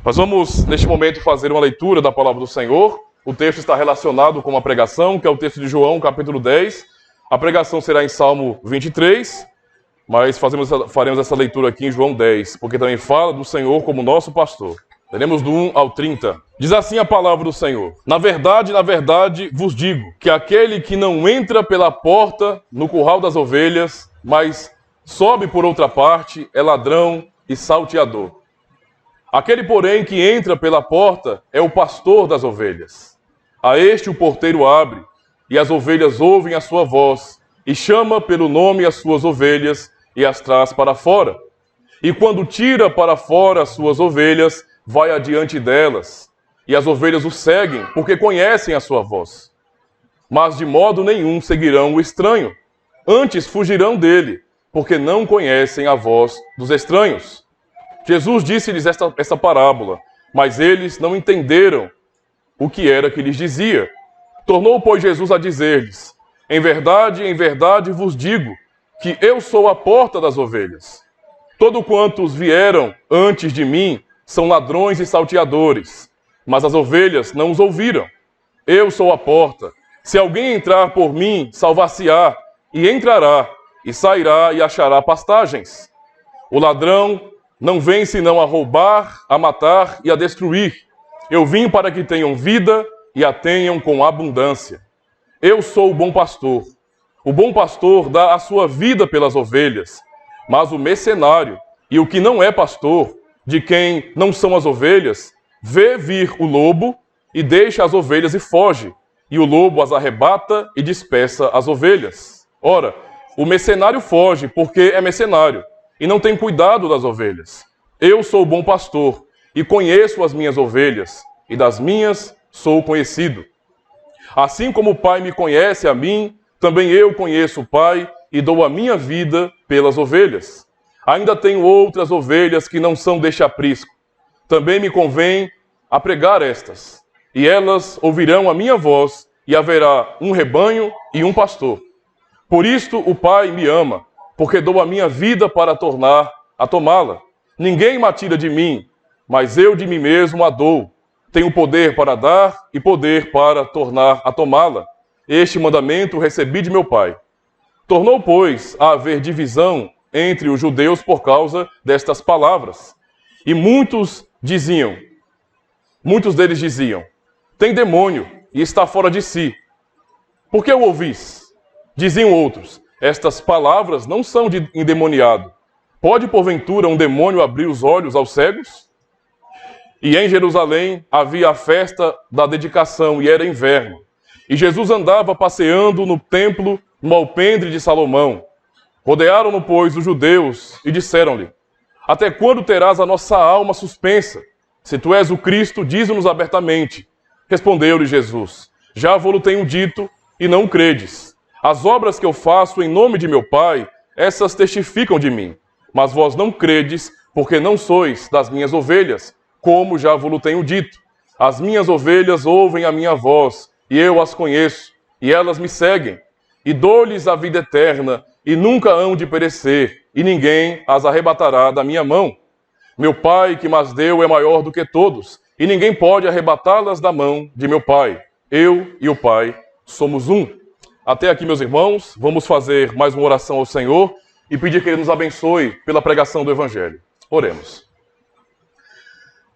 Nós vamos, neste momento, fazer uma leitura da palavra do Senhor. O texto está relacionado com uma pregação, que é o texto de João, capítulo 10. A pregação será em Salmo 23, mas faremos essa leitura aqui em João 10, porque também fala do Senhor como nosso pastor. Teremos do 1 ao 30. Diz assim a palavra do Senhor: na verdade, vos digo, que aquele que não entra pela porta no curral das ovelhas, mas sobe por outra parte, é ladrão e salteador. Aquele, porém, que entra pela porta é o pastor das ovelhas. A este o porteiro abre, e as ovelhas ouvem a sua voz, e chama pelo nome as suas ovelhas, e as traz para fora. E quando tira para fora as suas ovelhas, vai adiante delas, e as ovelhas o seguem, porque conhecem a sua voz. Mas de modo nenhum seguirão o estranho, antes fugirão dele, porque não conhecem a voz dos estranhos. Jesus disse-lhes esta parábola, mas eles não entenderam o que era que lhes dizia. Tornou, pois, Jesus a dizer-lhes: em verdade vos digo, que eu sou a porta das ovelhas. Todo quantos vieram antes de mim são ladrões e salteadores, mas as ovelhas não os ouviram. Eu sou a porta. Se alguém entrar por mim, salvar-se-á, e entrará, e sairá e achará pastagens. O ladrão não vem senão a roubar, a matar e a destruir. Eu vim para que tenham vida e a tenham com abundância. Eu sou o bom pastor. O bom pastor dá a sua vida pelas ovelhas. Mas o mercenário e o que não é pastor, de quem não são as ovelhas, vê vir o lobo e deixa as ovelhas e foge. E o lobo as arrebata e dispersa as ovelhas. Ora, o mercenário foge porque é mercenário e não tem cuidado das ovelhas. Eu sou o bom pastor e conheço as minhas ovelhas, e das minhas sou conhecido. Assim como o Pai me conhece a mim, também eu conheço o Pai e dou a minha vida pelas ovelhas. Ainda tenho outras ovelhas que não são deste aprisco. Também me convém apregar estas, e elas ouvirão a minha voz, e haverá um rebanho e um pastor. Por isto o Pai me ama, porque dou a minha vida para tornar a tomá-la. Ninguém me tira de mim, mas eu de mim mesmo a dou. Tenho poder para dar e poder para tornar a tomá-la. Este mandamento recebi de meu Pai. Tornou, pois, a haver divisão entre os judeus por causa destas palavras. E muitos deles diziam: tem demônio e está fora de si. Por que o ouvis? Diziam outros: estas palavras não são de endemoniado. Pode, porventura, um demônio abrir os olhos aos cegos? E em Jerusalém havia a festa da dedicação, e era inverno. E Jesus andava passeando no templo, no alpendre de Salomão. Rodearam-no, pois, os judeus, e disseram-lhe: até quando terás a nossa alma suspensa? Se tu és o Cristo, dize-nos abertamente. Respondeu-lhe Jesus: já vou-lo tenho dito, e não o credes. As obras que eu faço em nome de meu Pai, essas testificam de mim. Mas vós não credes, porque não sois das minhas ovelhas, como já vos tenho dito. As minhas ovelhas ouvem a minha voz, e eu as conheço, e elas me seguem. E dou-lhes a vida eterna, e nunca hão de perecer, e ninguém as arrebatará da minha mão. Meu Pai que mas deu é maior do que todos, e ninguém pode arrebatá-las da mão de meu Pai. Eu e o Pai somos um. Até aqui, meus irmãos, vamos fazer mais uma oração ao Senhor e pedir que Ele nos abençoe pela pregação do Evangelho. Oremos.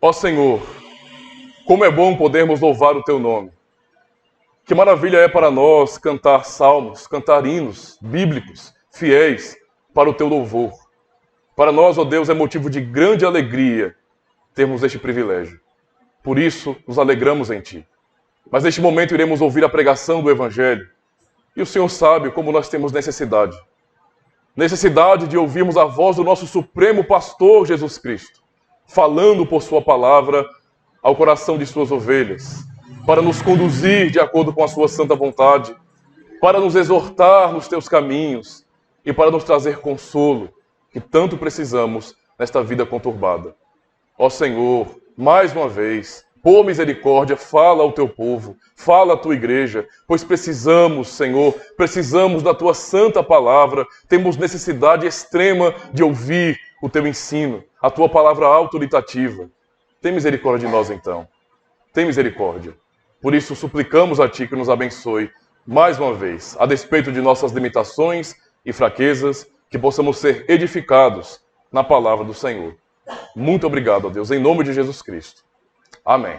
Ó Senhor, como é bom podermos louvar o Teu nome. Que maravilha é para nós cantar salmos, cantar hinos bíblicos, fiéis para o Teu louvor. Para nós, ó Deus, é motivo de grande alegria termos este privilégio. Por isso, nos alegramos em Ti. Mas neste momento iremos ouvir a pregação do Evangelho. E o Senhor sabe como nós temos necessidade. Necessidade de ouvirmos a voz do nosso Supremo Pastor Jesus Cristo, falando por Sua palavra ao coração de Suas ovelhas, para nos conduzir de acordo com a Sua santa vontade, para nos exortar nos Teus caminhos e para nos trazer consolo, que tanto precisamos nesta vida conturbada. Ó Senhor, mais uma vez, por misericórdia, fala ao Teu povo, fala à Tua igreja, pois precisamos, Senhor, precisamos da Tua santa palavra, temos necessidade extrema de ouvir o Teu ensino, a Tua palavra autoritativa. tem misericórdia de nós então. Tem misericórdia. Por isso, suplicamos a Ti que nos abençoe mais uma vez, a despeito de nossas limitações e fraquezas, que possamos ser edificados na palavra do Senhor. Muito obrigado, ó Deus, em nome de Jesus Cristo. Amém.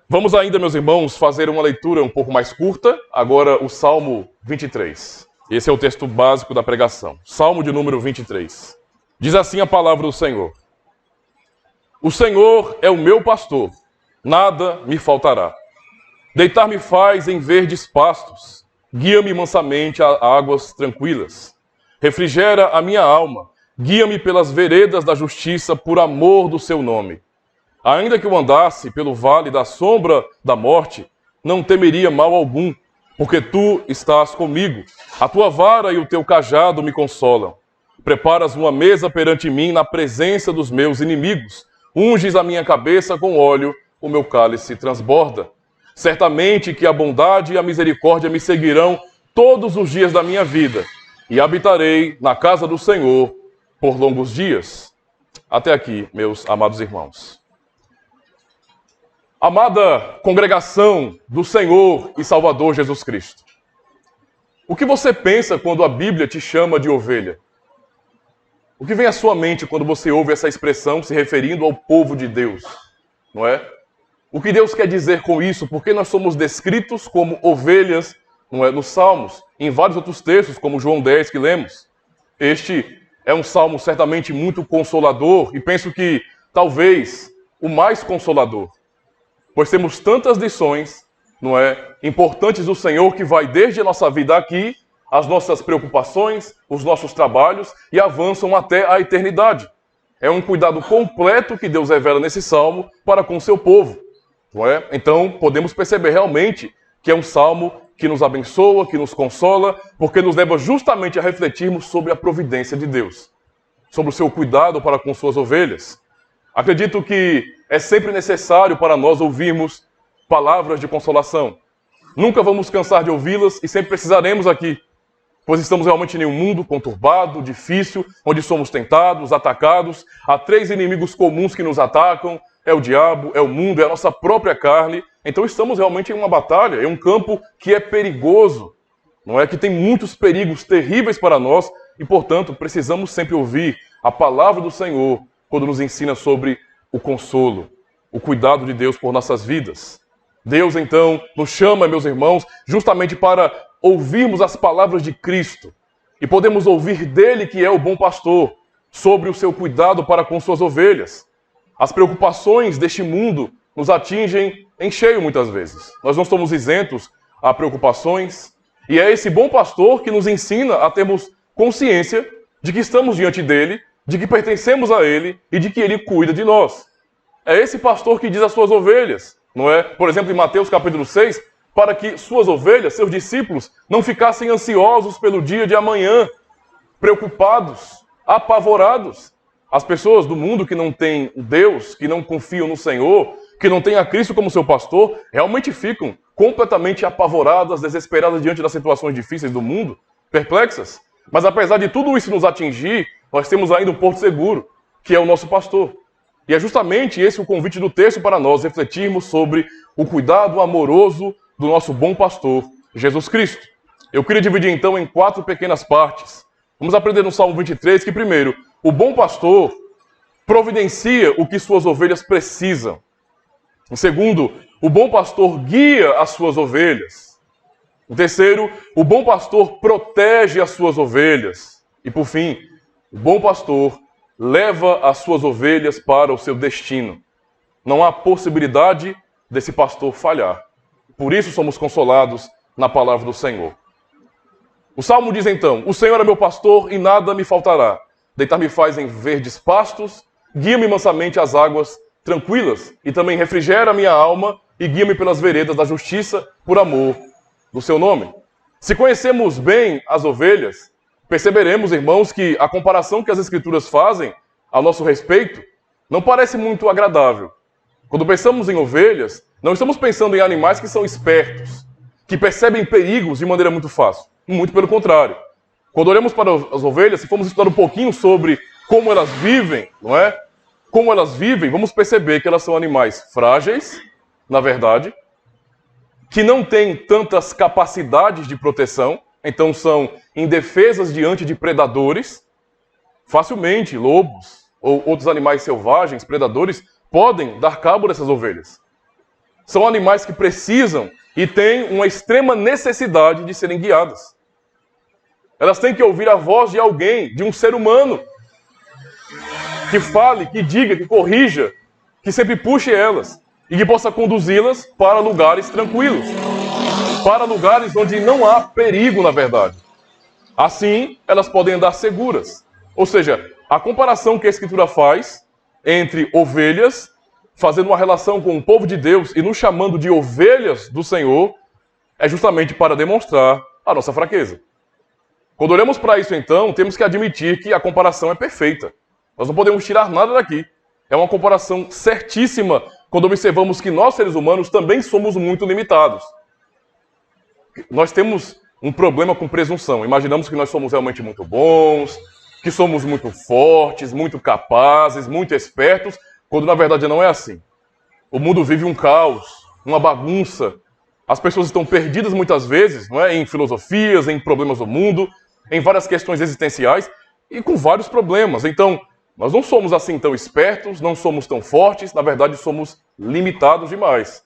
Vamos ainda, meus irmãos, fazer uma leitura um pouco mais curta, agora o Salmo 23. Esse é o texto básico da pregação. Salmo de número 23. Diz assim a palavra do Senhor: O Senhor é o meu pastor, nada me faltará. Deitar-me faz em verdes pastos, guia-me mansamente a águas tranquilas. Refrigera a minha alma, guia-me pelas veredas da justiça por amor do seu nome. Ainda que eu andasse pelo vale da sombra da morte, não temeria mal algum, porque tu estás comigo. A tua vara e o teu cajado me consolam. Preparas uma mesa perante mim na presença dos meus inimigos. Unges a minha cabeça com óleo, o meu cálice transborda. Certamente que a bondade e a misericórdia me seguirão todos os dias da minha vida, e habitarei na casa do Senhor por longos dias. Até aqui, meus amados irmãos. Amada congregação do Senhor e Salvador Jesus Cristo, o que você pensa quando a Bíblia te chama de ovelha? O que vem à sua mente quando você ouve essa expressão se referindo ao povo de Deus, não é? O que Deus quer dizer com isso? Porque nós somos descritos como ovelhas, não é? Nos Salmos, em vários outros textos, como João 10 que lemos. Este é um salmo certamente muito consolador e penso que talvez o mais consolador. Pois temos tantas lições, não é, importantes do Senhor que vai desde a nossa vida aqui, as nossas preocupações, os nossos trabalhos e avançam até a eternidade. É um cuidado completo que Deus revela nesse salmo para com o seu povo, não é? Então podemos perceber realmente que é um salmo que nos abençoa, que nos consola, porque nos leva justamente a refletirmos sobre a providência de Deus, sobre o seu cuidado para com suas ovelhas. Acredito que é sempre necessário para nós ouvirmos palavras de consolação. Nunca vamos cansar de ouvi-las e sempre precisaremos aqui, pois estamos realmente em um mundo conturbado, difícil, onde somos tentados, atacados. Há 3 inimigos comuns que nos atacam: é o diabo, é o mundo, é a nossa própria carne. Então estamos realmente em uma batalha, em um campo que é perigoso, não é? Que tem muitos perigos terríveis para nós e, portanto, precisamos sempre ouvir a palavra do Senhor quando nos ensina sobre o consolo, o cuidado de Deus por nossas vidas. Deus, então, nos chama, meus irmãos, justamente para ouvirmos as palavras de Cristo e podemos ouvir dele, que é o bom pastor, sobre o seu cuidado para com suas ovelhas. As preocupações deste mundo nos atingem em cheio muitas vezes. Nós não estamos isentos a preocupações e é esse bom pastor que nos ensina a termos consciência de que estamos diante dele, de que pertencemos a ele e de que ele cuida de nós. É esse pastor que diz às suas ovelhas, não é? Por exemplo, em Mateus capítulo 6, para que suas ovelhas, seus discípulos, não ficassem ansiosos pelo dia de amanhã, preocupados, apavorados. As pessoas do mundo que não têm Deus, que não confiam no Senhor, que não têm a Cristo como seu pastor, realmente ficam completamente apavoradas, desesperadas diante das situações difíceis do mundo, perplexas. Mas apesar de tudo isso nos atingir, nós temos ainda um porto seguro, que é o nosso pastor. E é justamente esse o convite do texto para nós refletirmos sobre o cuidado amoroso do nosso bom pastor, Jesus Cristo. Eu queria dividir então em 4 pequenas partes. Vamos aprender no Salmo 23 que, primeiro, o bom pastor providencia o que suas ovelhas precisam. Em segundo, o bom pastor guia as suas ovelhas. Em terceiro, o bom pastor protege as suas ovelhas. E por fim, o bom pastor leva as suas ovelhas para o seu destino. Não há possibilidade desse pastor falhar. Por isso somos consolados na palavra do Senhor. O Salmo diz então: o Senhor é meu pastor e nada me faltará. Deitar-me faz em verdes pastos, guia-me mansamente às águas tranquilas, e também refrigera a minha alma e guia-me pelas veredas da justiça por amor do seu nome. Se conhecemos bem as ovelhas, perceberemos, irmãos, que a comparação que as Escrituras fazem a nosso respeito não parece muito agradável. Quando pensamos em ovelhas, não estamos pensando em animais que são espertos, que percebem perigos de maneira muito fácil. Muito pelo contrário. Quando olhamos para as ovelhas, se formos estudar um pouquinho sobre como elas vivem, não é? como elas vivem, vamos perceber que elas são animais frágeis, na verdade, que não têm tantas capacidades de proteção, então são indefesas diante de predadores. Facilmente, lobos ou outros animais selvagens, predadores, podem dar cabo dessas ovelhas. São animais que precisam e têm uma extrema necessidade de serem guiadas. Elas têm que ouvir a voz de alguém, de um ser humano, que fale, que diga, que corrija, que sempre puxe elas e que possa conduzi-las para lugares tranquilos, para lugares onde não há perigo, na verdade. Assim, elas podem andar seguras. Ou seja, a comparação que a Escritura faz entre ovelhas, fazendo uma relação com o povo de Deus e nos chamando de ovelhas do Senhor, é justamente para demonstrar a nossa fraqueza. Quando olhamos para isso, então, temos que admitir que a comparação é perfeita. Nós não podemos tirar nada daqui. É uma comparação certíssima quando observamos que nós, seres humanos, também somos muito limitados. Nós temos um problema com presunção. Imaginamos que nós somos realmente muito bons, que somos muito fortes, muito capazes, muito espertos, quando na verdade não é assim. O mundo vive um caos, uma bagunça. As pessoas estão perdidas muitas vezes, não é? Em filosofias, em problemas do mundo, em várias questões existenciais e com vários problemas. Então, nós não somos assim tão espertos, não somos tão fortes, na verdade somos limitados demais.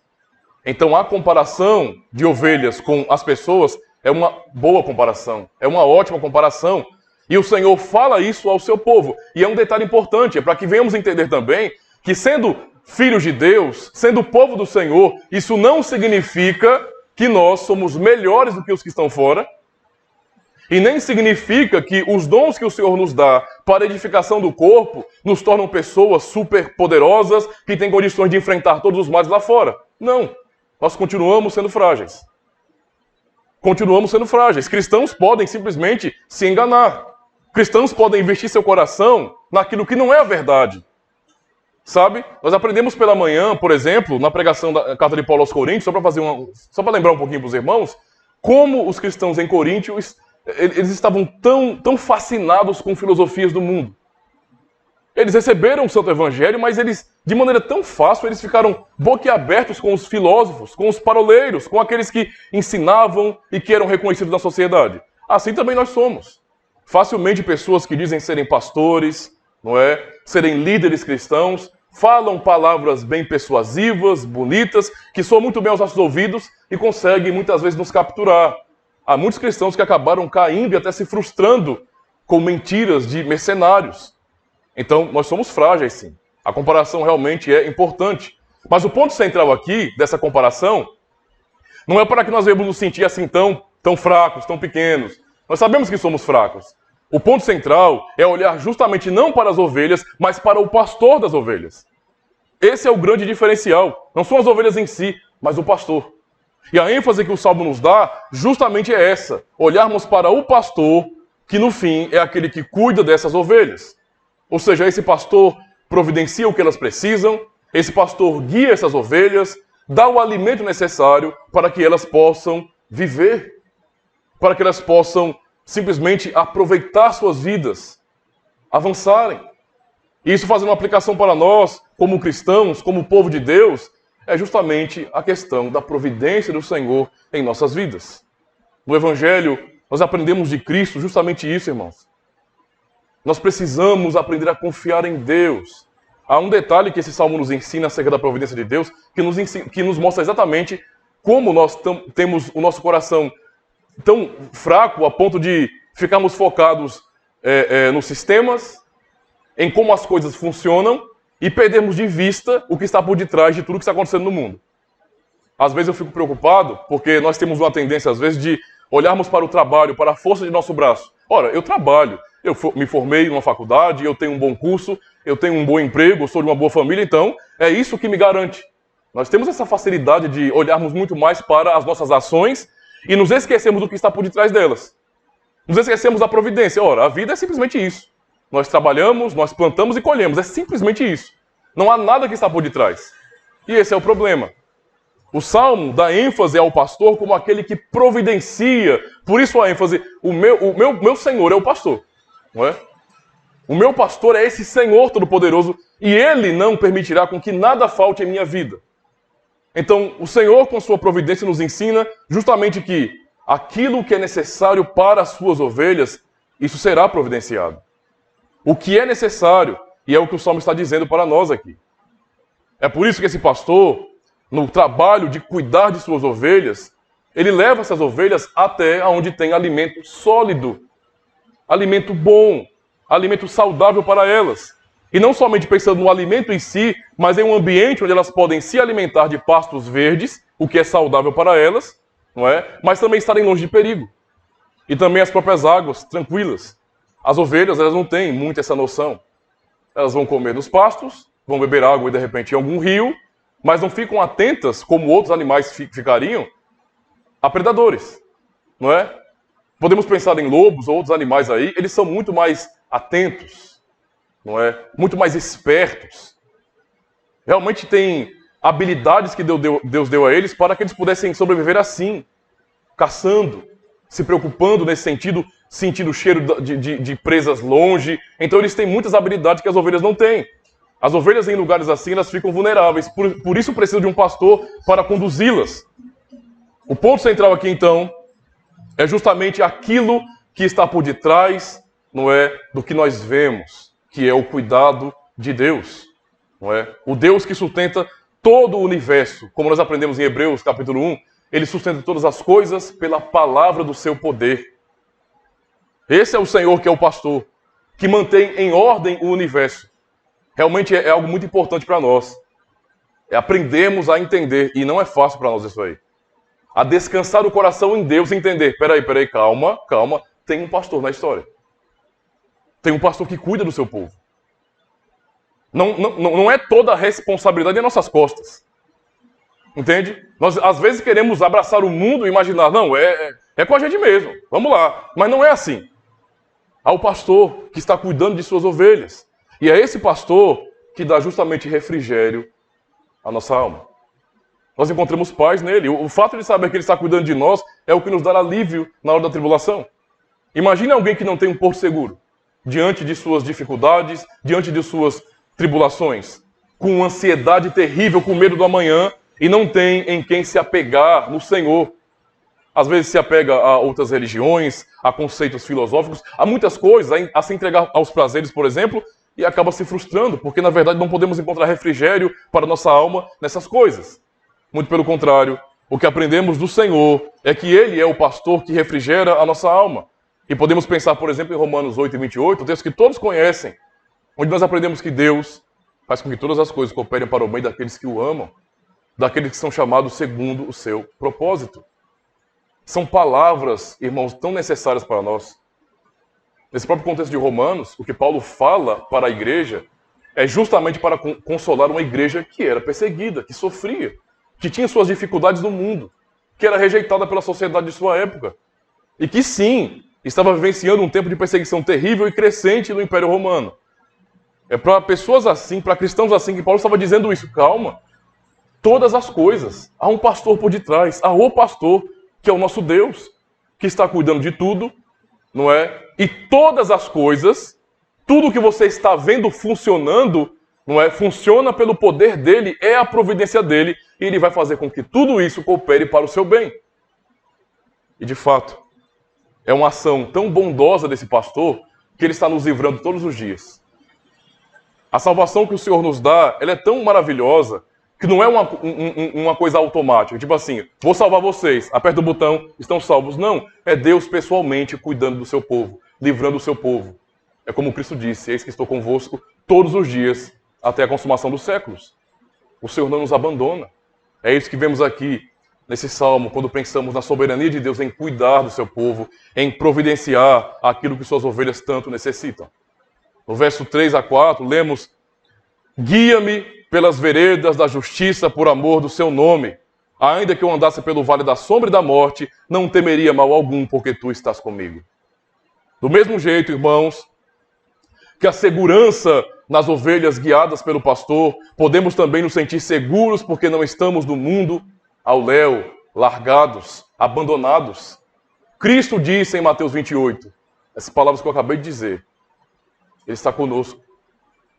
Então a comparação de ovelhas com as pessoas é uma boa comparação, é uma ótima comparação. E o Senhor fala isso ao seu povo. E é um detalhe importante, é para que venhamos entender também que sendo filhos de Deus, sendo povo do Senhor, isso não significa que nós somos melhores do que os que estão fora. E nem significa que os dons que o Senhor nos dá para a edificação do corpo nos tornam pessoas super poderosas que têm condições de enfrentar todos os males lá fora. Não. Nós continuamos sendo frágeis. Continuamos sendo frágeis. Cristãos podem simplesmente se enganar. Cristãos podem investir seu coração naquilo que não é a verdade. Sabe? Nós aprendemos pela manhã, por exemplo, na pregação da carta de Paulo aos Coríntios, só para lembrar um pouquinho para os irmãos, como os cristãos em Coríntios, eles estavam tão fascinados com filosofias do mundo. Eles receberam o Santo Evangelho, mas eles, de maneira tão fácil, eles ficaram boquiabertos com os filósofos, com os paroleiros, com aqueles que ensinavam e que eram reconhecidos na sociedade. Assim também nós somos. Facilmente pessoas que dizem serem pastores, não é? Serem líderes cristãos, falam palavras bem persuasivas, bonitas, que soam muito bem aos nossos ouvidos e conseguem muitas vezes nos capturar. Há muitos cristãos que acabaram caindo e até se frustrando com mentiras de mercenários. Então, nós somos frágeis, sim. A comparação realmente é importante. Mas o ponto central aqui, dessa comparação, não é para que nós venhamos nos sentir assim tão fracos, tão pequenos. Nós sabemos que somos fracos. O ponto central é olhar justamente não para as ovelhas, mas para o pastor das ovelhas. Esse é o grande diferencial. Não são as ovelhas em si, mas o pastor. E a ênfase que o Salmo nos dá justamente é essa. Olharmos para o pastor, que no fim é aquele que cuida dessas ovelhas. Ou seja, esse pastor providencia o que elas precisam, esse pastor guia essas ovelhas, dá o alimento necessário para que elas possam viver, para que elas possam simplesmente aproveitar suas vidas, avançarem. E isso fazendo uma aplicação para nós, como cristãos, como povo de Deus, é justamente a questão da providência do Senhor em nossas vidas. No Evangelho, nós aprendemos de Cristo justamente isso, irmãos. Nós precisamos aprender a confiar em Deus. Há um detalhe que esse salmo nos ensina acerca da providência de Deus, que nos mostra exatamente como nós temos o nosso coração tão fraco a ponto de ficarmos focados nos sistemas, em como as coisas funcionam, e perdermos de vista o que está por detrás de tudo que está acontecendo no mundo. Às vezes eu fico preocupado, porque nós temos uma tendência, às vezes, de olharmos para o trabalho, para a força de nosso braço. Ora, eu trabalho, eu me formei numa faculdade, eu tenho um bom curso, eu tenho um bom emprego, eu sou de uma boa família, então é isso que me garante. Nós temos essa facilidade de olharmos muito mais para as nossas ações e nos esquecemos do que está por detrás delas. Nos esquecemos da providência. Ora, a vida é simplesmente isso. Nós trabalhamos, nós plantamos e colhemos. É simplesmente isso. Não há nada que está por detrás. E esse é o problema. O Salmo dá ênfase ao pastor como aquele que providencia. Por isso a ênfase, o meu Senhor é o pastor. Não é? O meu pastor é esse Senhor Todo-Poderoso e Ele não permitirá com que nada falte em minha vida. Então, o Senhor, com sua providência, nos ensina justamente que aquilo que é necessário para as suas ovelhas, isso será providenciado. O que é necessário, e é o que o Salmo está dizendo para nós aqui. É por isso que esse pastor, no trabalho de cuidar de suas ovelhas, ele leva essas ovelhas até onde tem alimento sólido, alimento bom, alimento saudável para elas. E não somente pensando no alimento em si, mas em um ambiente onde elas podem se alimentar de pastos verdes, o que é saudável para elas, não é? Mas também estarem longe de perigo. E também as próprias águas tranquilas. As ovelhas, elas não têm muito essa noção. Elas vão comer nos pastos, vão beber água e de repente em algum rio, mas não ficam atentas, como outros animais ficariam, a predadores, não é? Podemos pensar em lobos ou outros animais aí, eles são muito mais atentos, não é? Muito mais espertos. Realmente tem habilidades que Deus deu a eles para que eles pudessem sobreviver assim, caçando, se preocupando nesse sentido, sentindo o cheiro de presas longe. Então eles têm muitas habilidades que as ovelhas não têm. As ovelhas em lugares assim, elas ficam vulneráveis. Por isso precisam de um pastor para conduzi-las. O ponto central aqui, então, é justamente aquilo que está por detrás, não é, do que nós vemos, que é o cuidado de Deus. Não é? O Deus que sustenta todo o universo. Como nós aprendemos em Hebreus, capítulo 1, Ele sustenta todas as coisas pela palavra do seu poder. Esse é o Senhor que é o pastor, que mantém em ordem o universo. Realmente é algo muito importante para nós. É aprendermos a entender, e não é fácil para nós isso aí. A descansar o coração em Deus e entender, peraí, calma, tem um pastor na história. Tem um pastor que cuida do seu povo. Não é toda a responsabilidade em nossas costas. Entende? Nós, às vezes, queremos abraçar o mundo e imaginar, não, é com a gente mesmo, vamos lá. Mas não é assim. Há o pastor que está cuidando de suas ovelhas. E é esse pastor que dá justamente refrigério à nossa alma. Nós encontramos paz nele. O fato de saber que ele está cuidando de nós é o que nos dá alívio na hora da tribulação. Imagine alguém que não tem um porto seguro, diante de suas dificuldades, diante de suas tribulações, com ansiedade terrível, com medo do amanhã, e não tem em quem se apegar no Senhor. Às vezes se apega a outras religiões, a conceitos filosóficos, a muitas coisas, a se entregar aos prazeres, por exemplo, e acaba se frustrando, porque na verdade não podemos encontrar refrigério para nossa alma nessas coisas. Muito pelo contrário, o que aprendemos do Senhor é que Ele é o pastor que refrigera a nossa alma. E podemos pensar, por exemplo, em Romanos 8:28, o texto que todos conhecem, onde nós aprendemos que Deus faz com que todas as coisas cooperem para o bem daqueles que o amam, daqueles que são chamados segundo o seu propósito. São palavras, irmãos, tão necessárias para nós. Nesse próprio contexto de Romanos, o que Paulo fala para a igreja é justamente para consolar uma igreja que era perseguida, que sofria, que tinha suas dificuldades no mundo, que era rejeitada pela sociedade de sua época. E que sim, estava vivenciando um tempo de perseguição terrível e crescente no Império Romano. É para pessoas assim, para cristãos assim, que Paulo estava dizendo isso. Calma. Todas as coisas. Há um pastor por detrás. Há o pastor, que é o nosso Deus, que está cuidando de tudo, não é? E todas as coisas, tudo que você está vendo funcionando, não é? Funciona pelo poder dele, é a providência dele, e ele vai fazer com que tudo isso coopere para o seu bem. E de fato, é uma ação tão bondosa desse pastor que ele está nos livrando todos os dias. A salvação que o Senhor nos dá, ela é tão maravilhosa que não é uma coisa automática. Tipo assim, vou salvar vocês, aperta o botão, estão salvos. Não, é Deus pessoalmente cuidando do seu povo, livrando o seu povo. É como Cristo disse, eis que estou convosco todos os dias, até a consumação dos séculos. O Senhor não nos abandona. É isso que vemos aqui nesse salmo, quando pensamos na soberania de Deus em cuidar do seu povo, em providenciar aquilo que suas ovelhas tanto necessitam. No verso 3 a 4, lemos: guia-me pelas veredas da justiça por amor do seu nome. Ainda que eu andasse pelo vale da sombra e da morte, não temeria mal algum, porque tu estás comigo. Do mesmo jeito, irmãos, que a segurança nas ovelhas guiadas pelo pastor, podemos também nos sentir seguros porque não estamos no mundo ao léu, largados, abandonados. Cristo disse em Mateus 28, essas palavras que eu acabei de dizer: Ele está conosco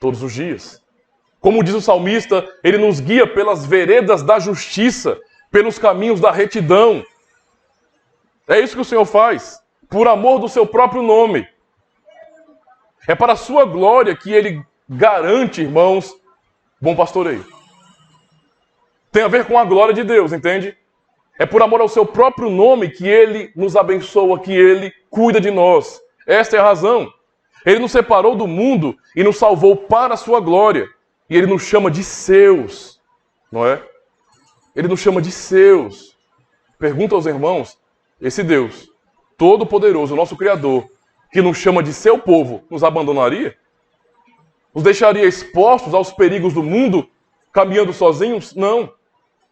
todos os dias. Como diz o salmista, Ele nos guia pelas veredas da justiça, pelos caminhos da retidão. É isso que o Senhor faz, por amor do seu próprio nome. É para a sua glória que Ele garante, irmãos, bom pastoreio. Tem a ver com a glória de Deus, entende? É por amor ao seu próprio nome que Ele nos abençoa, que Ele cuida de nós. Esta é a razão. Ele nos separou do mundo e nos salvou para a sua glória. E Ele nos chama de seus, não é? Ele nos chama de seus. Pergunta aos irmãos, esse Deus, todo-poderoso, o nosso Criador, que nos chama de seu povo, nos abandonaria? Nos deixaria expostos aos perigos do mundo, caminhando sozinhos? Não.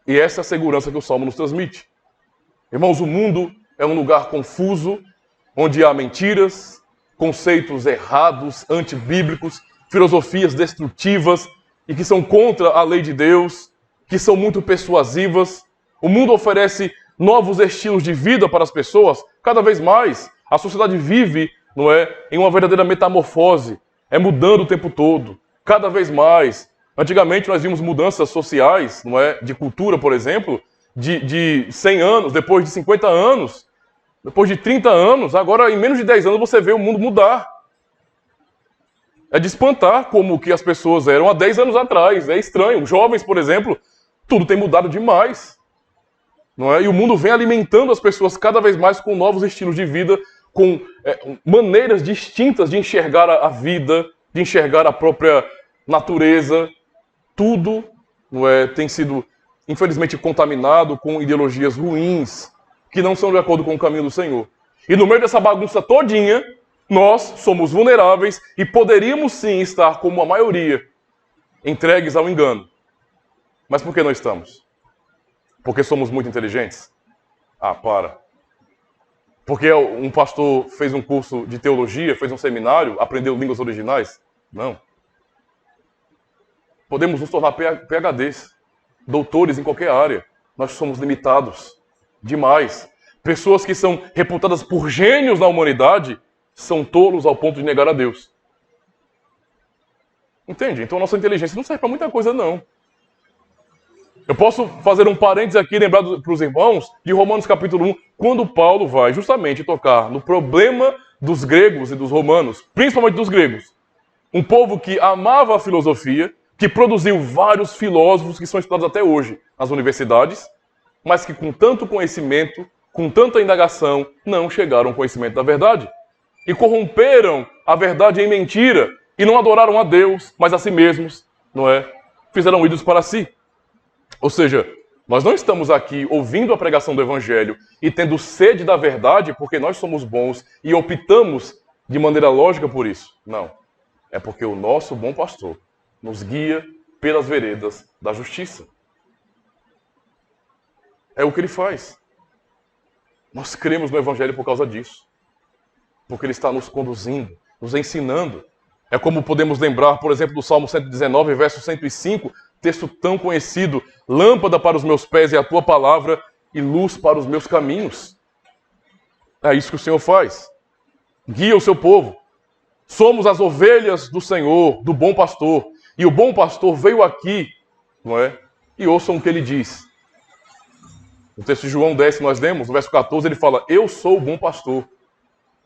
E essa é a segurança que o Salmo nos transmite. Irmãos, o mundo é um lugar confuso, onde há mentiras, conceitos errados, antibíblicos, filosofias destrutivas e que são contra a lei de Deus, que são muito persuasivas. O mundo oferece novos estilos de vida para as pessoas, cada vez mais. A sociedade vive, não é, em uma verdadeira metamorfose, é mudando o tempo todo, cada vez mais. Antigamente nós vimos mudanças sociais, não é, de cultura, por exemplo, de 100 anos, depois de 50 anos, depois de 30 anos, agora em menos de 10 anos você vê o mundo mudar. É de espantar como que as pessoas eram há 10 anos atrás. É estranho. Jovens, por exemplo, tudo tem mudado demais. Não é? E o mundo vem alimentando as pessoas cada vez mais com novos estilos de vida, com maneiras distintas de enxergar a vida, de enxergar a própria natureza. Tudo, não é, tem sido, infelizmente, contaminado com ideologias ruins, que não são de acordo com o caminho do Senhor. E no meio dessa bagunça todinha, nós somos vulneráveis e poderíamos sim estar, como a maioria, entregues ao engano. Mas por que não estamos? Porque somos muito inteligentes? Ah, para. Porque um pastor fez um curso de teologia, fez um seminário, aprendeu línguas originais? Não. Podemos nos tornar PhDs, doutores em qualquer área. Nós somos limitados demais. Pessoas que são reputadas por gênios na humanidade são tolos ao ponto de negar a Deus. Entende? Então a nossa inteligência não serve para muita coisa, não. Eu posso fazer um parênteses aqui e lembrar para os irmãos de Romanos capítulo 1, quando Paulo vai justamente tocar no problema dos gregos e dos romanos, principalmente dos gregos. Um povo que amava a filosofia, que produziu vários filósofos que são estudados até hoje nas universidades, mas que com tanto conhecimento, com tanta indagação, não chegaram ao conhecimento da verdade. E corromperam a verdade em mentira, e não adoraram a Deus, mas a si mesmos, não é? Fizeram ídolos para si. Ou seja, nós não estamos aqui ouvindo a pregação do Evangelho e tendo sede da verdade porque nós somos bons e optamos de maneira lógica por isso. Não. É porque o nosso bom pastor nos guia pelas veredas da justiça. É o que ele faz. Nós cremos no Evangelho por causa disso. Porque ele está nos conduzindo, nos ensinando. É como podemos lembrar, por exemplo, do Salmo 119, verso 105, texto tão conhecido: lâmpada para os meus pés é a tua palavra e luz para os meus caminhos. É isso que o Senhor faz. Guia o seu povo. Somos as ovelhas do Senhor, do bom pastor. E o bom pastor veio aqui, não é? E ouçam o que ele diz. No texto de João 10 que nós lemos, no verso 14, ele fala: eu sou o bom pastor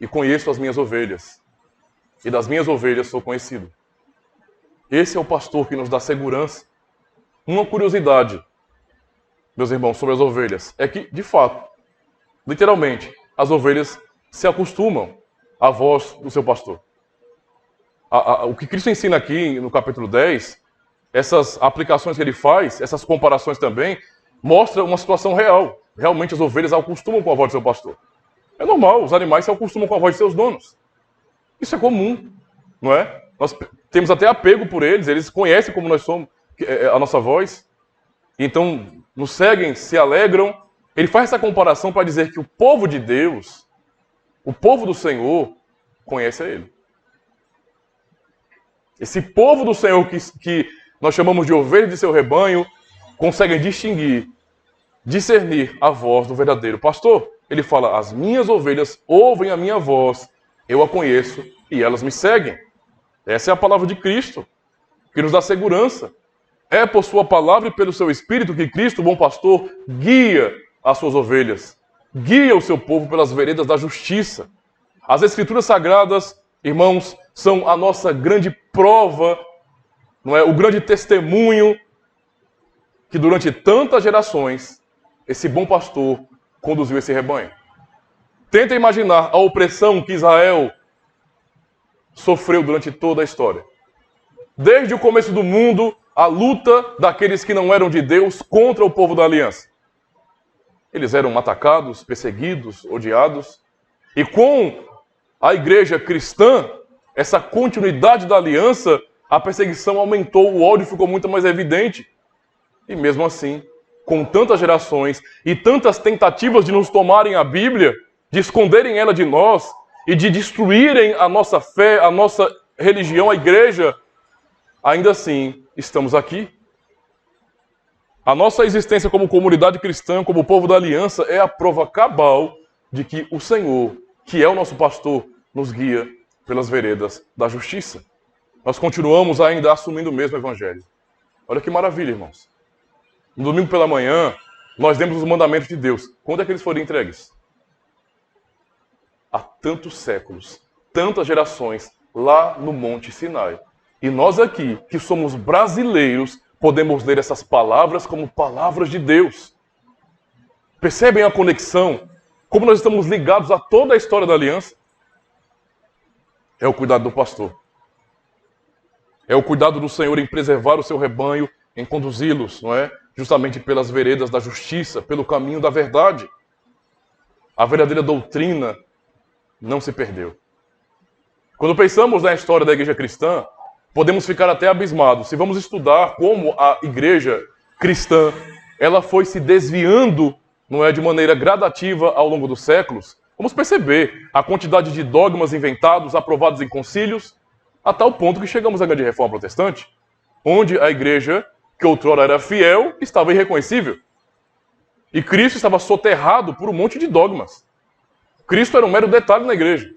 e conheço as minhas ovelhas. E das minhas ovelhas sou conhecido. Esse é o pastor que nos dá segurança. Uma curiosidade, meus irmãos, sobre as ovelhas, é que, de fato, literalmente, as ovelhas se acostumam à voz do seu pastor. O que Cristo ensina aqui no capítulo 10, essas aplicações que ele faz, essas comparações também, mostra uma situação real. Realmente as ovelhas acostumam com a voz do seu pastor. É normal, os animais se acostumam com a voz de seus donos. Isso é comum, não é? Nós temos até apego por eles, eles conhecem como nós somos, a nossa voz. Então, nos seguem, se alegram. Ele faz essa comparação para dizer que o povo de Deus, o povo do Senhor, conhece a Ele. Esse povo do Senhor que nós chamamos de ovelhas de seu rebanho, conseguem distinguir, discernir a voz do verdadeiro pastor. Ele fala: as minhas ovelhas ouvem a minha voz, eu a conheço e elas me seguem. Essa é a palavra de Cristo, que nos dá segurança. É por sua palavra e pelo seu Espírito que Cristo, o bom pastor, guia as suas ovelhas, guia o seu povo pelas veredas da justiça. As Escrituras Sagradas, irmãos, são a nossa grande prova, não é? O grande testemunho que durante tantas gerações esse bom pastor conduziu esse rebanho. Tenta imaginar a opressão que Israel sofreu durante toda a história. Desde o começo do mundo, a luta daqueles que não eram de Deus contra o povo da aliança. Eles eram atacados, perseguidos, odiados. E com a igreja cristã, essa continuidade da aliança, a perseguição aumentou, o ódio ficou muito mais evidente. E mesmo assim, com tantas gerações e tantas tentativas de nos tomarem a Bíblia, de esconderem ela de nós e de destruírem a nossa fé, a nossa religião, a igreja, ainda assim estamos aqui. A nossa existência como comunidade cristã, como povo da aliança, é a prova cabal de que o Senhor, que é o nosso pastor, nos guia pelas veredas da justiça. Nós continuamos ainda assumindo o mesmo evangelho. Olha que maravilha, irmãos. No domingo pela manhã, nós demos os mandamentos de Deus. Quando é que eles foram entregues? Há tantos séculos, tantas gerações, lá no Monte Sinai. E nós aqui, que somos brasileiros, podemos ler essas palavras como palavras de Deus. Percebem a conexão? Como nós estamos ligados a toda a história da aliança? É o cuidado do pastor. É o cuidado do Senhor em preservar o seu rebanho, em conduzi-los, não é? Justamente pelas veredas da justiça, pelo caminho da verdade. A verdadeira doutrina não se perdeu. Quando pensamos na história da igreja cristã, podemos ficar até abismados. Se vamos estudar como a igreja cristã, ela foi se desviando, não é, de maneira gradativa ao longo dos séculos, vamos perceber a quantidade de dogmas inventados, aprovados em concílios, a tal ponto que chegamos à grande reforma protestante, onde a igreja, que outrora era fiel, estava irreconhecível. E Cristo estava soterrado por um monte de dogmas. Cristo era um mero detalhe na igreja.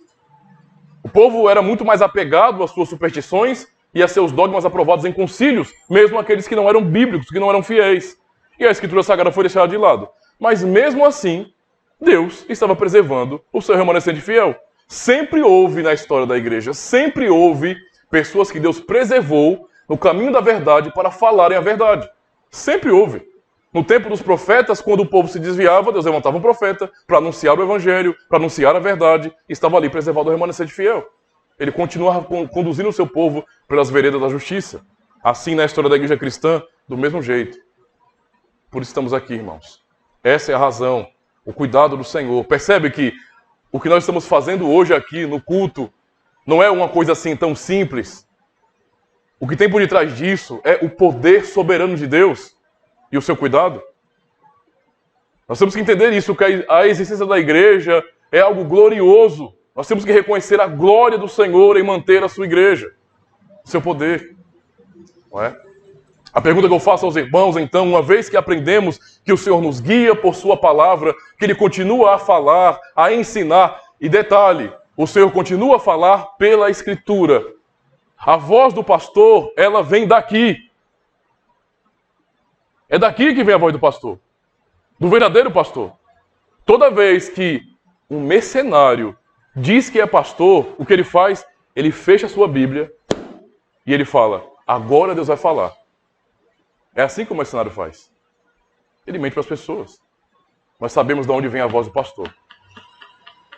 O povo era muito mais apegado às suas superstições e a seus dogmas aprovados em concílios, mesmo aqueles que não eram bíblicos, que não eram fiéis. E a Escritura Sagrada foi deixada de lado. Mas mesmo assim, Deus estava preservando o seu remanescente fiel. Sempre houve na história da igreja, sempre houve pessoas que Deus preservou no caminho da verdade para falarem a verdade. Sempre houve. No tempo dos profetas, quando o povo se desviava, Deus levantava um profeta para anunciar o evangelho, para anunciar a verdade, e estava ali preservado o remanescente fiel. Ele continuava conduzindo o seu povo pelas veredas da justiça. Assim, na história da igreja cristã, do mesmo jeito. Por isso estamos aqui, irmãos. Essa é a razão, o cuidado do Senhor. Percebe que o que nós estamos fazendo hoje aqui no culto não é uma coisa assim tão simples. O que tem por detrás disso é o poder soberano de Deus e o seu cuidado. Nós temos que entender isso, que a existência da igreja é algo glorioso. Nós temos que reconhecer a glória do Senhor em manter a sua igreja, o seu poder. Não é? A pergunta que eu faço aos irmãos, então, uma vez que aprendemos que o Senhor nos guia por sua palavra, que Ele continua a falar, a ensinar, e detalhe, o Senhor continua a falar pela Escritura. A voz do pastor, ela vem daqui. É daqui que vem a voz do pastor, do verdadeiro pastor. Toda vez que um mercenário diz que é pastor, o que ele faz? Ele fecha a sua Bíblia e ele fala, agora Deus vai falar. É assim que o mercenário faz. Ele mente para as pessoas. Nós sabemos de onde vem a voz do pastor.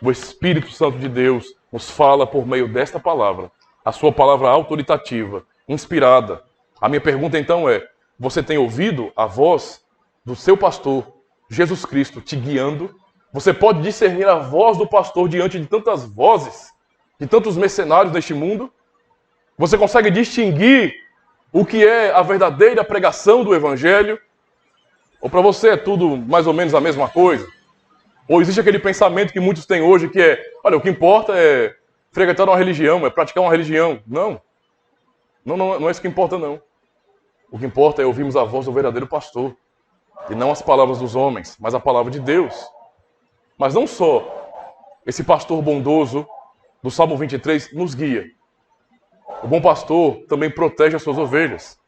O Espírito Santo de Deus nos fala por meio desta palavra, a sua palavra autoritativa, inspirada. A minha pergunta então é, você tem ouvido a voz do seu pastor, Jesus Cristo, te guiando? Você pode discernir a voz do pastor diante de tantas vozes, de tantos mercenários neste mundo? Você consegue distinguir o que é a verdadeira pregação do Evangelho? Ou para você é tudo mais ou menos a mesma coisa? Ou existe aquele pensamento que muitos têm hoje que é, olha, o que importa é frequentar uma religião, é praticar uma religião. Não. Não é isso que importa, não. O que importa é ouvirmos a voz do verdadeiro pastor. E não as palavras dos homens, mas a palavra de Deus. Mas não só esse pastor bondoso do Salmo 23 nos guia. O bom pastor também protege as suas ovelhas.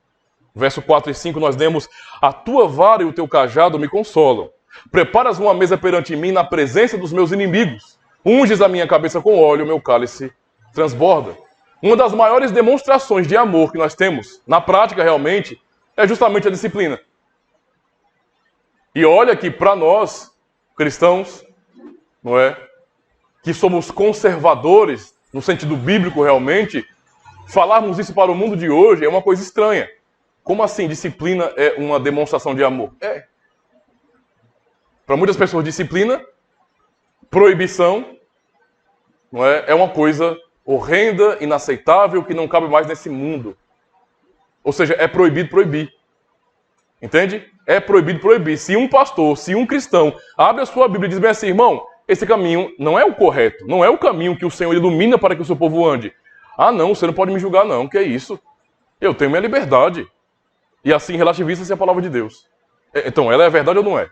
Verso 4 e 5 nós lemos: a tua vara e o teu cajado me consolam. Preparas uma mesa perante mim na presença dos meus inimigos. Unges a minha cabeça com óleo, o meu cálice transborda. Uma das maiores demonstrações de amor que nós temos, na prática realmente, é justamente a disciplina. E olha que para nós, cristãos, não é, que somos conservadores, no sentido bíblico realmente, falarmos isso para o mundo de hoje é uma coisa estranha. Como assim disciplina é uma demonstração de amor? É. Para muitas pessoas, disciplina, proibição, não é? É uma coisa horrenda, inaceitável, que não cabe mais nesse mundo. Ou seja, é proibido proibir. Entende? É proibido proibir. Se um pastor, se um cristão abre a sua Bíblia e diz bem assim: irmão, esse caminho não é o correto, não é o caminho que o Senhor ilumina para que o seu povo ande. Ah, não, você não pode me julgar não, que é isso? Eu tenho minha liberdade. E assim relativiza-se a palavra de Deus. Então, ela é verdade ou não é?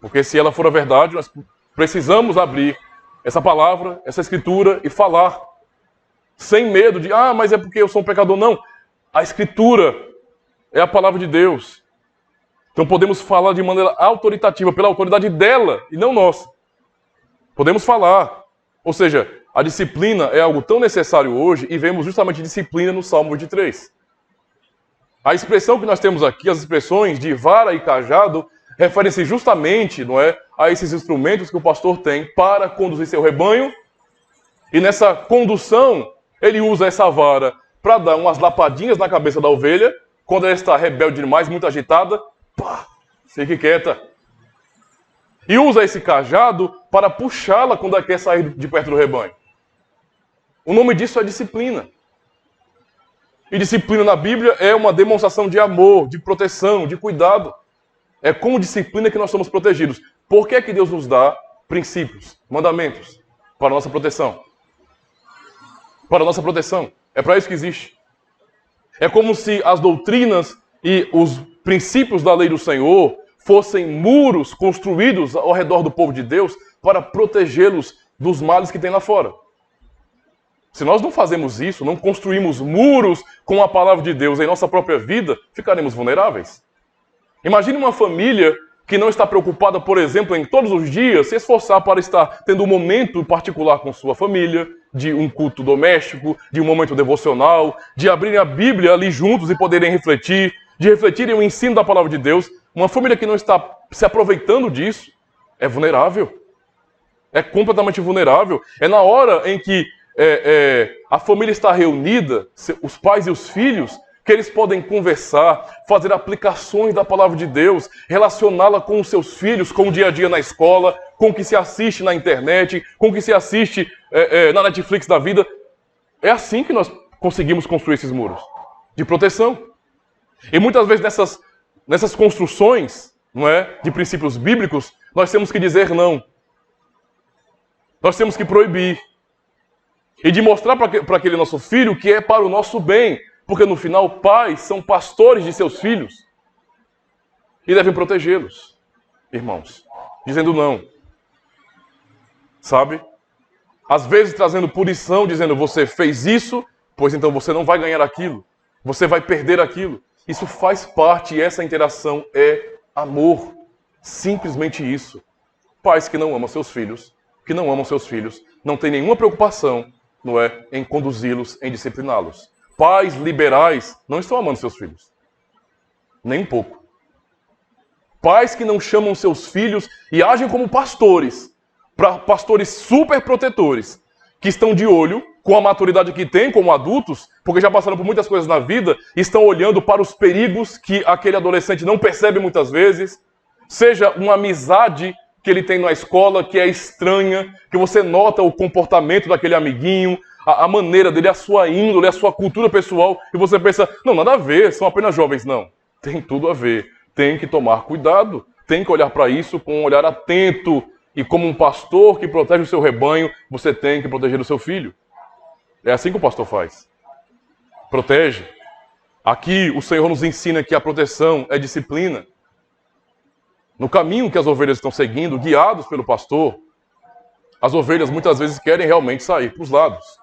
Porque se ela for a verdade, nós precisamos abrir essa palavra, essa escritura e falar. Sem medo de, mas é porque eu sou um pecador. Não. A escritura é a palavra de Deus. Então podemos falar de maneira autoritativa, pela autoridade dela e não nossa. Podemos falar. Ou seja, a disciplina é algo tão necessário hoje e vemos justamente disciplina no Salmo 23. A expressão que nós temos aqui, as expressões de vara e cajado, referem-se justamente, não é, a esses instrumentos que o pastor tem para conduzir seu rebanho. E nessa condução, ele usa essa vara para dar umas lapadinhas na cabeça da ovelha. Quando ela está rebelde demais, muito agitada, pá, fique quieta. E usa esse cajado para puxá-la quando ela quer sair de perto do rebanho. O nome disso é disciplina. E disciplina na Bíblia é uma demonstração de amor, de proteção, de cuidado. É com disciplina que nós somos protegidos. Por que é que Deus nos dá princípios, mandamentos para a nossa proteção? Para a nossa proteção. É para isso que existe. É como se as doutrinas e os princípios da lei do Senhor fossem muros construídos ao redor do povo de Deus para protegê-los dos males que tem lá fora. Se nós não fazemos isso, não construímos muros com a palavra de Deus em nossa própria vida, ficaremos vulneráveis. Imagine uma família que não está preocupada, por exemplo, em todos os dias se esforçar para estar tendo um momento particular com sua família, de um culto doméstico, de um momento devocional, de abrirem a Bíblia ali juntos e poderem refletir, de refletirem o ensino da palavra de Deus. Uma família que não está se aproveitando disso é vulnerável. É completamente vulnerável. É na hora em que a família está reunida, os pais e os filhos, que eles podem conversar, fazer aplicações da palavra de Deus, relacioná-la com os seus filhos, com o dia a dia na escola, com o que se assiste na internet, com o que se assiste na Netflix da vida. É assim que nós conseguimos construir esses muros de proteção. E muitas vezes nessas construções, não é, de princípios bíblicos, nós temos que dizer não. Nós temos que proibir. E de mostrar para aquele nosso filho que é para o nosso bem. Porque no final, pais são pastores de seus filhos. E devem protegê-los, irmãos. Dizendo não. Sabe? Às vezes trazendo punição, dizendo: você fez isso, pois então você não vai ganhar aquilo. Você vai perder aquilo. Isso faz parte e essa interação é amor. Simplesmente isso. Pais que não amam seus filhos, não têm nenhuma preocupação, não é, em conduzi-los, em discipliná-los. Pais liberais não estão amando seus filhos. Nem um pouco. Pais que não chamam seus filhos e agem como pastores, pastores super protetores, que estão de olho com a maturidade que têm como adultos, porque já passaram por muitas coisas na vida, e estão olhando para os perigos que aquele adolescente não percebe muitas vezes, seja uma amizade que ele tem na escola que é estranha, que você nota o comportamento daquele amiguinho, a maneira dele, a sua índole, a sua cultura pessoal, e você pensa: não, nada a ver, são apenas jovens. Não, tem tudo a ver. Tem que tomar cuidado, tem que olhar para isso com um olhar atento. E como um pastor que protege o seu rebanho, você tem que proteger o seu filho. É assim que o pastor faz. Protege. Aqui o Senhor nos ensina que a proteção é disciplina. No caminho que as ovelhas estão seguindo, guiados pelo pastor, as ovelhas muitas vezes querem realmente sair para os lados.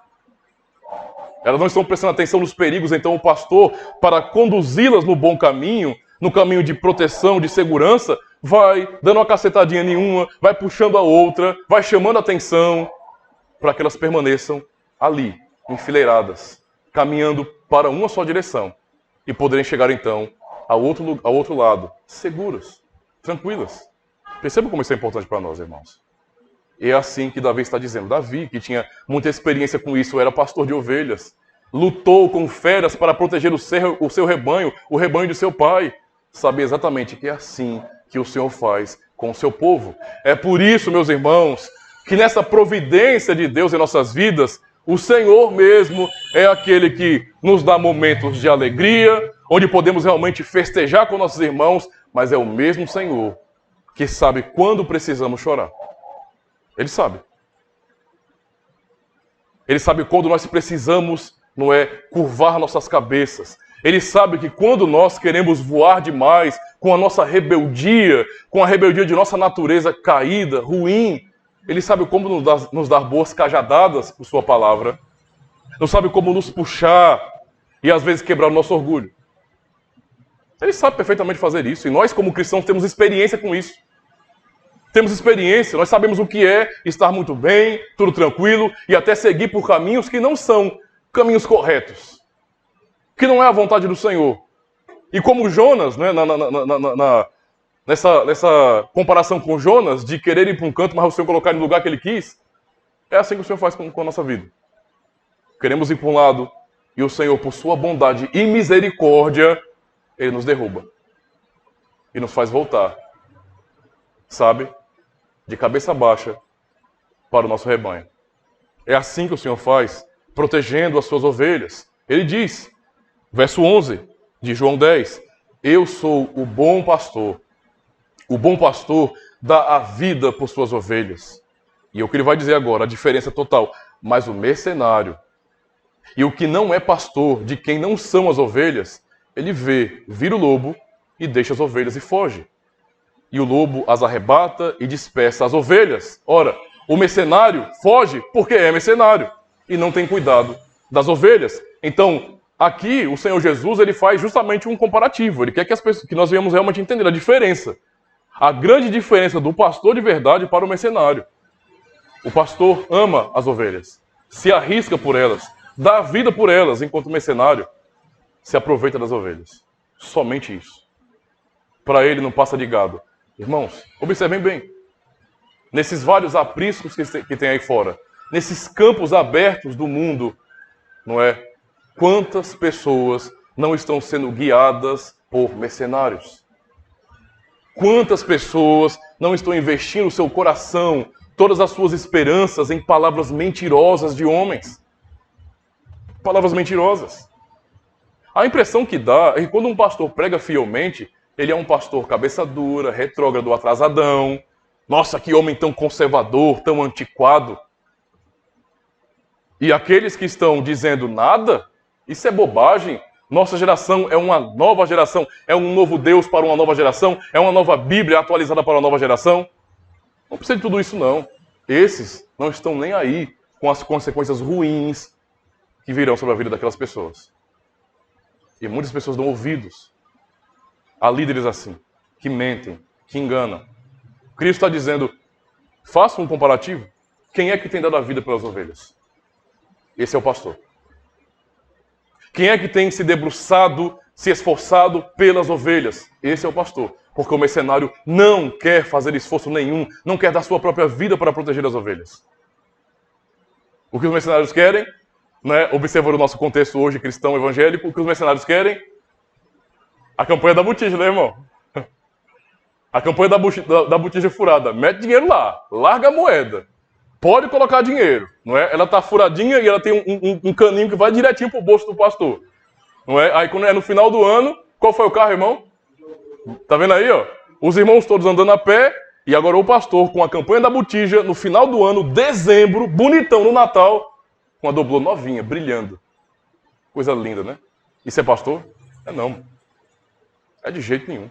Elas não estão prestando atenção nos perigos, então o pastor, para conduzi-las no bom caminho, no caminho de proteção, de segurança, vai dando uma cacetadinha nenhuma, vai puxando a outra, vai chamando a atenção para que elas permaneçam ali, enfileiradas, caminhando para uma só direção e poderem chegar então ao outro lado, seguras, tranquilas. Perceba como isso é importante para nós, irmãos. E é assim que Davi está dizendo. Davi, que tinha muita experiência com isso, era pastor de ovelhas, lutou com feras para proteger o seu rebanho, o rebanho de seu pai. Sabe exatamente que é assim que o Senhor faz com o seu povo. É por isso, meus irmãos, que nessa providência de Deus em nossas vidas, o Senhor mesmo é aquele que nos dá momentos de alegria, onde podemos realmente festejar com nossos irmãos, mas é o mesmo Senhor que sabe quando precisamos chorar. Ele sabe. Ele sabe quando nós precisamos, não é, curvar nossas cabeças. Ele sabe que quando nós queremos voar demais, com a nossa rebeldia, com a rebeldia de nossa natureza caída, ruim, Ele sabe como nos dar boas cajadadas por sua palavra. Ele sabe como nos puxar e às vezes quebrar o nosso orgulho. Ele sabe perfeitamente fazer isso. E nós, como cristãos, temos experiência com isso. Temos experiência, nós sabemos o que é estar muito bem, tudo tranquilo, e até seguir por caminhos que não são caminhos corretos. Que não é a vontade do Senhor. E como Jonas, né, nessa comparação com Jonas, de querer ir para um canto, mas o Senhor colocar no lugar que Ele quis, é assim que o Senhor faz com a nossa vida. Queremos ir para um lado, e o Senhor, por sua bondade e misericórdia, Ele nos derruba. E nos faz voltar. Sabe? De cabeça baixa para o nosso rebanho. É assim que o Senhor faz, protegendo as suas ovelhas. Ele diz, verso 11 de João 10, eu sou o bom pastor. O bom pastor dá a vida por suas ovelhas. E é o que ele vai dizer agora, a diferença total. Mas o mercenário e o que não é pastor, de quem não são as ovelhas, ele vira o lobo e deixa as ovelhas e foge. E o lobo as arrebata e dispersa as ovelhas. Ora, o mercenário foge porque é mercenário e não tem cuidado das ovelhas. Então, aqui o Senhor Jesus ele faz justamente um comparativo. Ele quer que nós venhamos realmente entender a diferença. A grande diferença do pastor de verdade para o mercenário. O pastor ama as ovelhas, se arrisca por elas, dá a vida por elas, enquanto o mercenário se aproveita das ovelhas. Somente isso. Para ele não passa de gado. Irmãos, observem bem. Nesses vários apriscos que tem aí fora, nesses campos abertos do mundo, não é? Quantas pessoas não estão sendo guiadas por mercenários? Quantas pessoas não estão investindo o seu coração, todas as suas esperanças em palavras mentirosas de homens? Palavras mentirosas. A impressão que dá é que quando um pastor prega fielmente, ele é um pastor cabeça dura, retrógrado, atrasadão. Nossa, que homem tão conservador, tão antiquado. E aqueles que estão dizendo nada, isso é bobagem. Nossa geração é uma nova geração, é um novo Deus para uma nova geração, é uma nova Bíblia atualizada para uma nova geração. Não precisa de tudo isso, não. Esses não estão nem aí com as consequências ruins que virão sobre a vida daquelas pessoas. E muitas pessoas dão ouvidos a líderes assim, que mentem, que enganam. Cristo está dizendo, faça um comparativo. Quem é que tem dado a vida pelas ovelhas? Esse é o pastor. Quem é que tem se debruçado, se esforçado pelas ovelhas? Esse é o pastor. Porque o mercenário não quer fazer esforço nenhum, não quer dar sua própria vida para proteger as ovelhas. O que os mercenários querem, né, observando o nosso contexto hoje cristão evangélico, o que os mercenários querem? A campanha da botija, né, irmão? A campanha da botija furada. Mete dinheiro lá, larga a moeda. Pode colocar dinheiro, não é? Ela está furadinha e ela tem um caninho que vai direitinho para o bolso do pastor. Não é? Aí quando é no final do ano, qual foi o carro, irmão? Tá vendo aí, ó? Os irmãos todos andando a pé e agora o pastor com a campanha da botija no final do ano, dezembro, bonitão no Natal, com a doblô novinha, brilhando. Coisa linda, né? Isso é pastor? É não. É de jeito nenhum.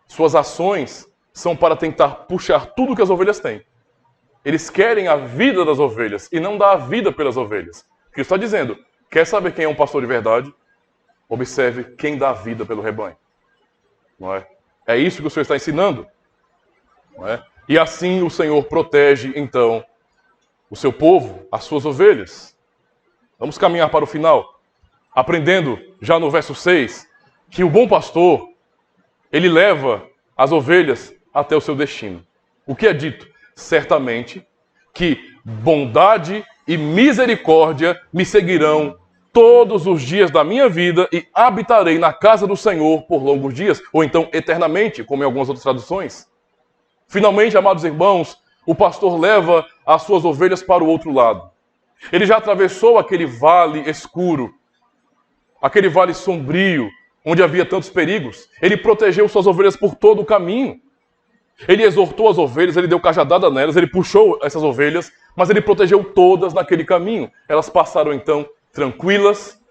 Suas ações são para tentar puxar tudo que as ovelhas têm. Eles querem a vida das ovelhas e não dá a vida pelas ovelhas. Cristo está dizendo, Quer saber quem é um pastor de verdade? Observe quem dá vida pelo rebanho. Não é? É isso que o Senhor está ensinando. Não é? E assim o Senhor protege, então, o seu povo, as suas ovelhas. Vamos caminhar para o final, aprendendo, já no verso 6, que o bom pastor, ele leva as ovelhas até o seu destino. O que é dito? Certamente que bondade e misericórdia me seguirão todos os dias da minha vida e habitarei na casa do Senhor por longos dias, ou então eternamente, como em algumas outras traduções. Finalmente, amados irmãos, o pastor leva as suas ovelhas para o outro lado. Ele já atravessou aquele vale escuro, aquele vale sombrio, onde havia tantos perigos. Ele protegeu suas ovelhas por todo o caminho. Ele exortou as ovelhas, ele deu cajadada nelas, ele puxou essas ovelhas, mas ele protegeu todas naquele caminho. Elas passaram então tranquilas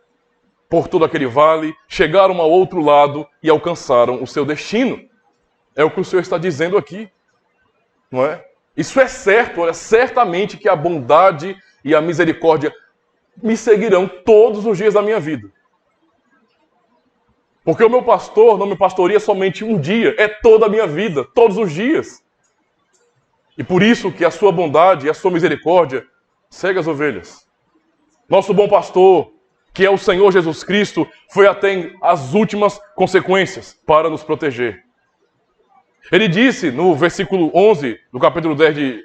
por todo aquele vale, chegaram ao outro lado e alcançaram o seu destino. É o que o Senhor está dizendo aqui, não é? Isso é certo, é certamente que a bondade e a misericórdia me seguirão todos os dias da minha vida. Porque o meu pastor não me pastoreia somente um dia, é toda a minha vida, todos os dias. E por isso que a sua bondade e a sua misericórdia segue as ovelhas. Nosso bom pastor, que é o Senhor Jesus Cristo, foi até as últimas consequências para nos proteger. Ele disse no versículo 11 do capítulo 10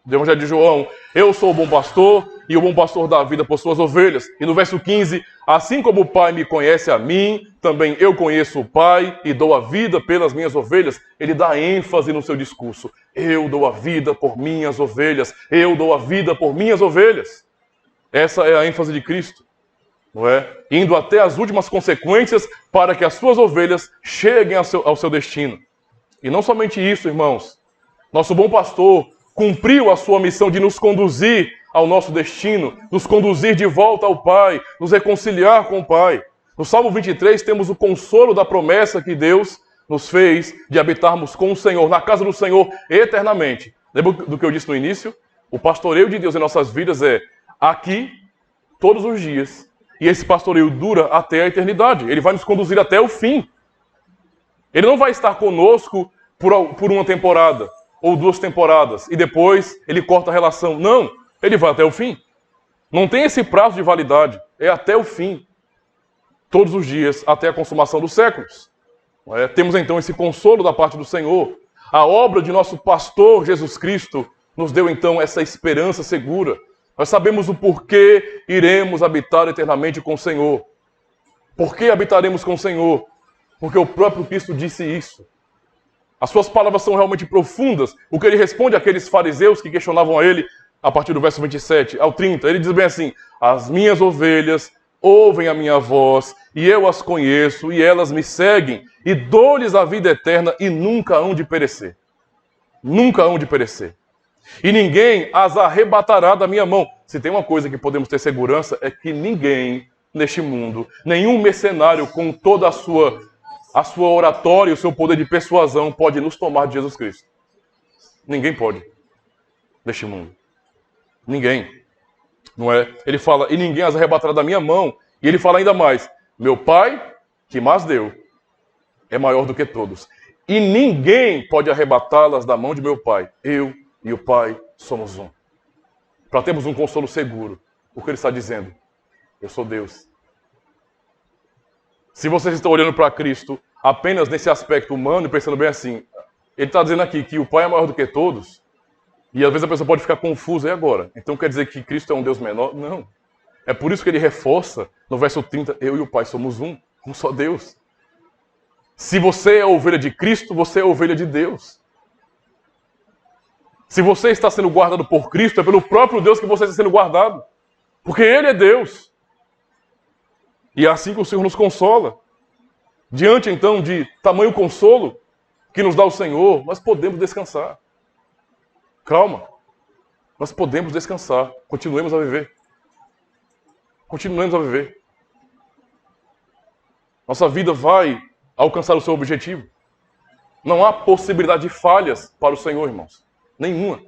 do Evangelho de João: eu sou o bom pastor e o bom pastor dá a vida por suas ovelhas. E no verso 15: assim como o Pai me conhece a mim, também eu conheço o Pai e dou a vida pelas minhas ovelhas. Ele dá ênfase no seu discurso: eu dou a vida por minhas ovelhas, eu dou a vida por minhas ovelhas. Essa é a ênfase de Cristo, não é? Indo até as últimas consequências para que as suas ovelhas cheguem ao seu destino. E não somente isso, irmãos. Nosso bom pastor cumpriu a sua missão de nos conduzir ao nosso destino, nos conduzir de volta ao Pai, nos reconciliar com o Pai. No Salmo 23 temos o consolo da promessa que Deus nos fez de habitarmos com o Senhor, na casa do Senhor, eternamente. Lembra do que eu disse no início? O pastoreio de Deus em nossas vidas é aqui, todos os dias. E esse pastoreio dura até a eternidade. Ele vai nos conduzir até o fim. Ele não vai estar conosco por uma temporada ou 2 temporadas e depois ele corta a relação. Não, ele vai até o fim. Não tem esse prazo de validade. É até o fim. Todos os dias, até a consumação dos séculos. Temos então esse consolo da parte do Senhor. A obra de nosso pastor Jesus Cristo nos deu então essa esperança segura. Nós sabemos o porquê iremos habitar eternamente com o Senhor. Por que habitaremos com o Senhor? Porque o próprio Cristo disse isso. As suas palavras são realmente profundas. O que ele responde àqueles fariseus que questionavam a ele, a partir do verso 27 ao 30, ele diz bem assim: as minhas ovelhas ouvem a minha voz, e eu as conheço, e elas me seguem, e dou-lhes a vida eterna, e nunca hão de perecer. Nunca hão de perecer. E ninguém as arrebatará da minha mão. Se tem uma coisa que podemos ter segurança, é que ninguém neste mundo, nenhum mercenário com toda a sua oratória e o seu poder de persuasão pode nos tomar de Jesus Cristo. Ninguém pode. Neste mundo. Ninguém. Não é? Ele fala: e ninguém as arrebatará da minha mão. E ele fala ainda mais: meu Pai, que mais deu, é maior do que todos. E ninguém pode arrebatá-las da mão de meu Pai. Eu e o Pai somos um. Para termos um consolo seguro. O que ele está dizendo? Eu sou Deus. Se vocês estão olhando para Cristo apenas nesse aspecto humano e pensando bem assim, ele está dizendo aqui que o Pai é maior do que todos, e às vezes a pessoa pode ficar confusa, e agora? Então quer dizer que Cristo é um Deus menor? Não. É por isso que ele reforça no verso 30, eu e o Pai somos um só Deus. Se você é ovelha de Cristo, você é ovelha de Deus. Se você está sendo guardado por Cristo, é pelo próprio Deus que você está sendo guardado. Porque Ele é Deus. E é assim que o Senhor nos consola. Diante, então, de tamanho consolo que nos dá o Senhor, nós podemos descansar. Calma. Nós podemos descansar. Continuemos a viver. Continuemos a viver. Nossa vida vai alcançar o seu objetivo. Não há possibilidade de falhas para o Senhor, irmãos. Nenhuma.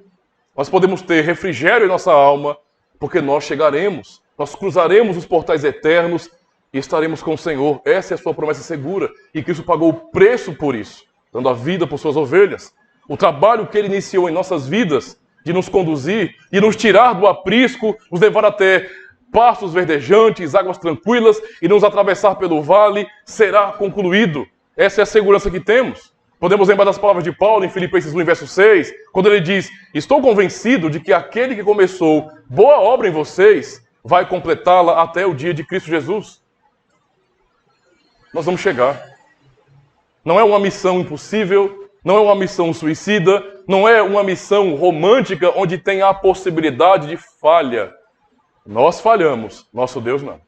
Nós podemos ter refrigério em nossa alma, porque nós chegaremos Nós cruzaremos os portais eternos e estaremos com o Senhor. Essa é a sua promessa segura. E Cristo pagou o preço por isso, dando a vida por suas ovelhas. O trabalho que Ele iniciou em nossas vidas, de nos conduzir e nos tirar do aprisco, nos levar até pastos verdejantes, águas tranquilas e nos atravessar pelo vale, será concluído. Essa é a segurança que temos. Podemos lembrar das palavras de Paulo em Filipenses 1, verso 6, quando ele diz: estou convencido de que aquele que começou boa obra em vocês vai completá-la até o dia de Cristo Jesus. Nós vamos chegar. Não é uma missão impossível, não é uma missão suicida, não é uma missão romântica onde tem a possibilidade de falha. Nós falhamos, nosso Deus não.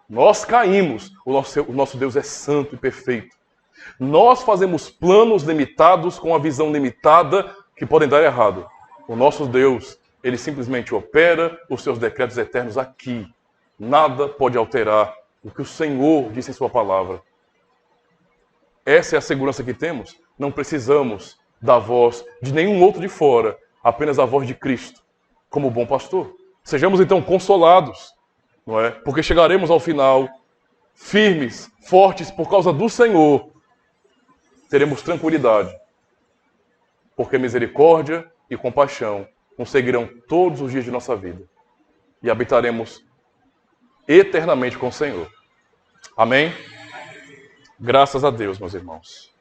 Nós caímos, o nosso Deus é santo e perfeito. Nós fazemos planos limitados com a visão limitada que podem dar errado. O nosso Deus, Ele simplesmente opera os seus decretos eternos aqui. Nada pode alterar o que o Senhor disse em sua palavra. Essa é a segurança que temos. Não precisamos da voz de nenhum outro de fora, apenas a voz de Cristo, como bom pastor. Sejamos então consolados, não é? Porque chegaremos ao final firmes, fortes por causa do Senhor. Teremos tranquilidade, porque misericórdia e compaixão nos seguirão todos os dias de nossa vida e habitaremos eternamente com o Senhor. Amém? Graças a Deus, meus irmãos.